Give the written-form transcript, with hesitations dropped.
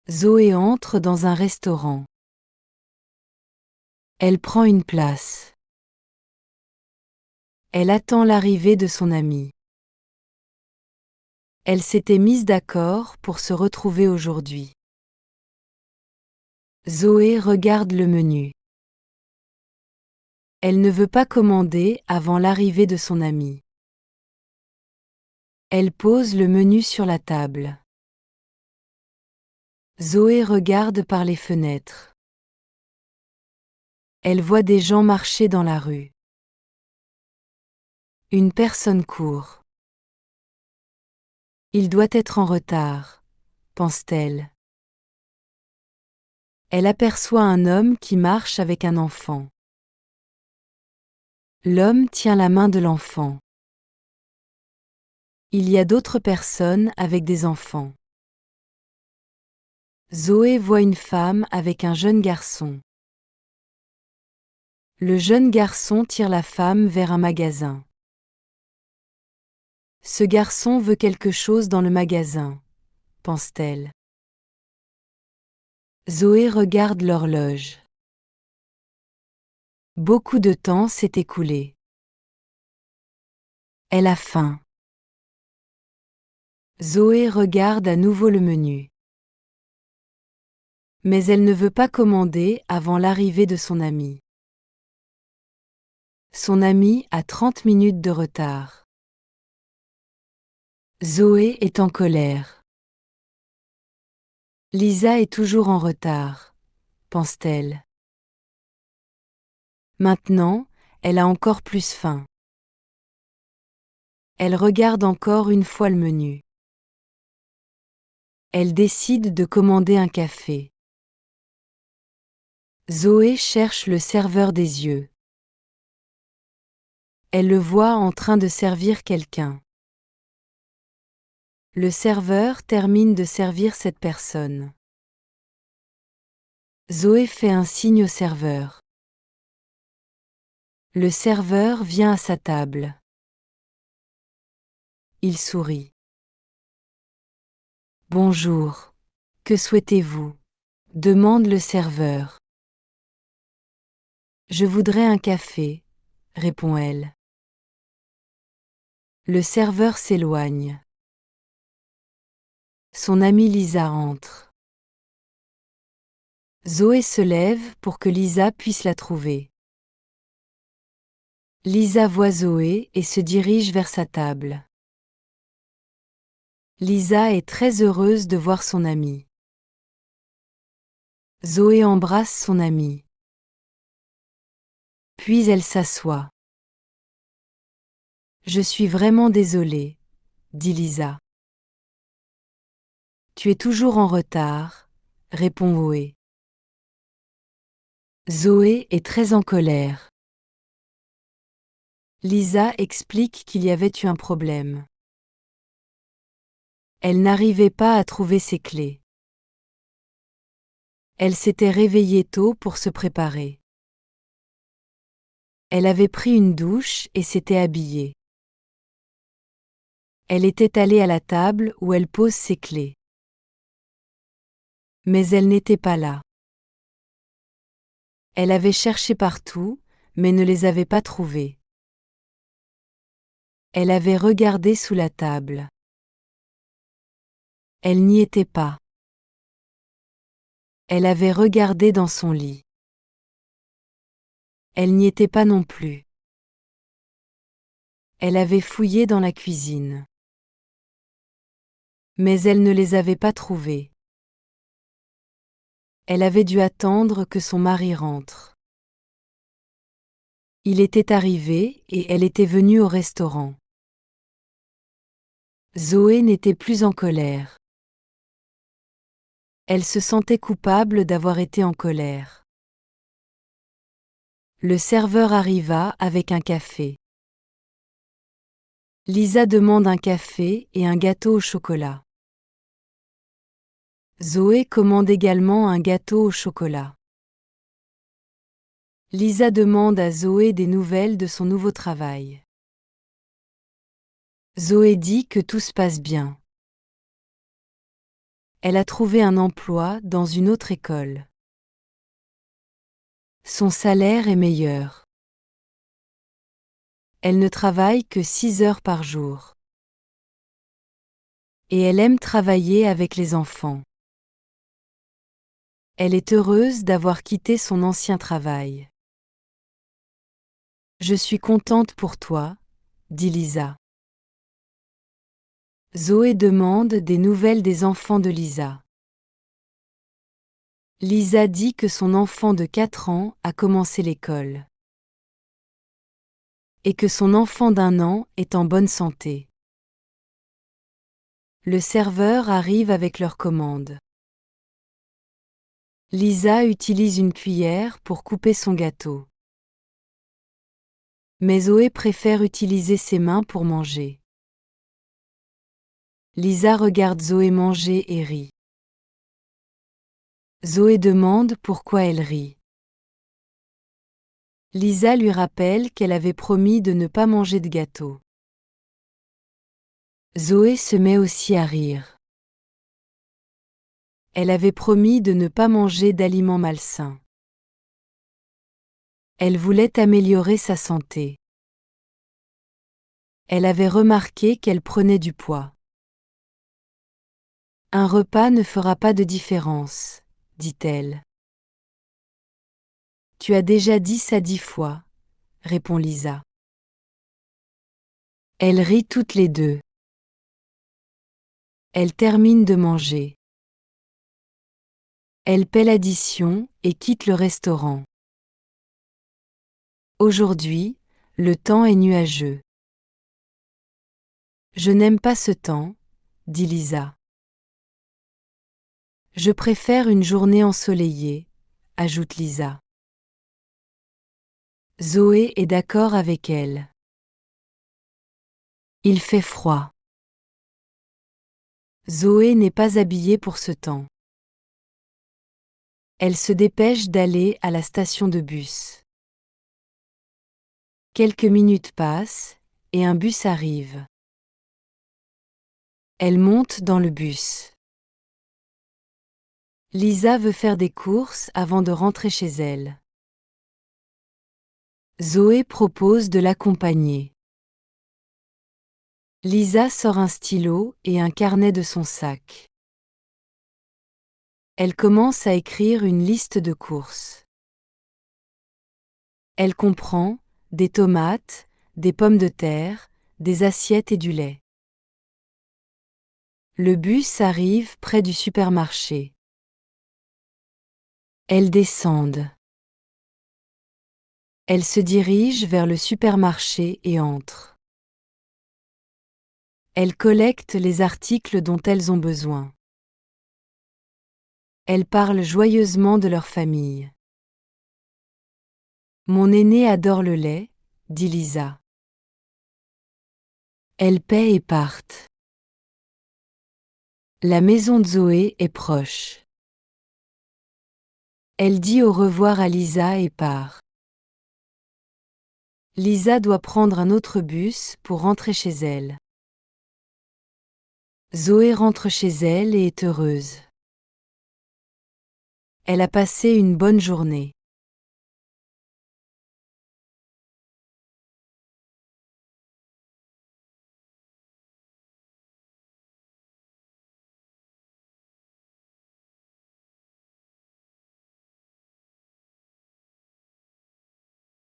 Zoé entre dans un restaurant. Elle prend une place. Elle attend l'arrivée de son ami. Elle s'était mise d'accord pour se retrouver aujourd'hui. Zoé regarde le menu. Elle ne veut pas commander avant l'arrivée de son ami. Elle pose le menu sur la table. Zoé regarde par les fenêtres. Elle voit des gens marcher dans la rue. Une personne court. Il doit être en retard, pense-t-elle. Elle aperçoit un homme qui marche avec un enfant. L'homme tient la main de l'enfant. Il y a d'autres personnes avec des enfants. Zoé voit une femme avec un jeune garçon. Le jeune garçon tire la femme vers un magasin. Ce garçon veut quelque chose dans le magasin, pense-t-elle. Zoé regarde l'horloge. Beaucoup de temps s'est écoulé. Elle a faim. Zoé regarde à nouveau le menu. Mais elle ne veut pas commander avant l'arrivée de son ami. Son ami a 30 minutes de retard. Zoé est en colère. Lisa est toujours en retard, pense-t-elle. Maintenant, elle a encore plus faim. Elle regarde encore une fois le menu. Elle décide de commander un café. Zoé cherche le serveur des yeux. Elle le voit en train de servir quelqu'un. Le serveur termine de servir cette personne. Zoé fait un signe au serveur. Le serveur vient à sa table. Il sourit. Bonjour. Que souhaitez-vous? Demande le serveur. Je voudrais un café, répond elle. Le serveur s'éloigne. Son amie Lisa entre. Zoé se lève pour que Lisa puisse la trouver. Lisa voit Zoé et se dirige vers sa table. Lisa est très heureuse de voir son amie. Zoé embrasse son amie. Puis elle s'assoit. Je suis vraiment désolée, dit Lisa. Tu es toujours en retard, répond Zoé. Zoé est très en colère. Lisa explique qu'il y avait eu un problème. Elle n'arrivait pas à trouver ses clés. Elle s'était réveillée tôt pour se préparer. Elle avait pris une douche et s'était habillée. Elle était allée à la table où elle pose ses clés. Mais elle n'était pas là. Elle avait cherché partout, mais ne les avait pas trouvées. Elle avait regardé sous la table. Elle n'y était pas. Elle avait regardé dans son lit. Elle n'y était pas non plus. Elle avait fouillé dans la cuisine. Mais elle ne les avait pas trouvées. Elle avait dû attendre que son mari rentre. Il était arrivé et elle était venue au restaurant. Zoé n'était plus en colère. Elle se sentait coupable d'avoir été en colère. Le serveur arriva avec un café. Lisa demande un café et un gâteau au chocolat. Zoé commande également un gâteau au chocolat. Lisa demande à Zoé des nouvelles de son nouveau travail. Zoé dit que tout se passe bien. Elle a trouvé un emploi dans une autre école. Son salaire est meilleur. Elle ne travaille que 6 heures par jour. Et elle aime travailler avec les enfants. Elle est heureuse d'avoir quitté son ancien travail. Je suis contente pour toi, dit Lisa. Zoé demande des nouvelles des enfants de Lisa. Lisa dit que son enfant de 4 ans a commencé l'école. Et que son enfant d'1 an est en bonne santé. Le serveur arrive avec leur commande. Lisa utilise une cuillère pour couper son gâteau. Mais Zoé préfère utiliser ses mains pour manger. Lisa regarde Zoé manger et rit. Zoé demande pourquoi elle rit. Lisa lui rappelle qu'elle avait promis de ne pas manger de gâteau. Zoé se met aussi à rire. Elle avait promis de ne pas manger d'aliments malsains. Elle voulait améliorer sa santé. Elle avait remarqué qu'elle prenait du poids. Un repas ne fera pas de différence, dit-elle. Tu as déjà dit ça 10 fois, répond Lisa. Elles rient toutes les deux. Elle termine de manger. Elle paie l'addition et quitte le restaurant. Aujourd'hui, le temps est nuageux. Je n'aime pas ce temps, dit Lisa. Je préfère une journée ensoleillée, ajoute Lisa. Zoé est d'accord avec elle. Il fait froid. Zoé n'est pas habillée pour ce temps. Elle se dépêche d'aller à la station de bus. Quelques minutes passent, et un bus arrive. Elle monte dans le bus. Lisa veut faire des courses avant de rentrer chez elle. Zoé propose de l'accompagner. Lisa sort un stylo et un carnet de son sac. Elle commence à écrire une liste de courses. Elle comprend des tomates, des pommes de terre, des assiettes et du lait. Le bus arrive près du supermarché. Elles descendent. Elle se dirige vers le supermarché et entre. Elles collectent les articles dont elles ont besoin. Elles parlent joyeusement de leur famille. Mon aîné adore le lait, dit Lisa. Elles paient et partent. La maison de Zoé est proche. Elle dit au revoir à Lisa et part. Lisa doit prendre un autre bus pour rentrer chez elle. Zoé rentre chez elle et est heureuse. Elle a passé une bonne journée.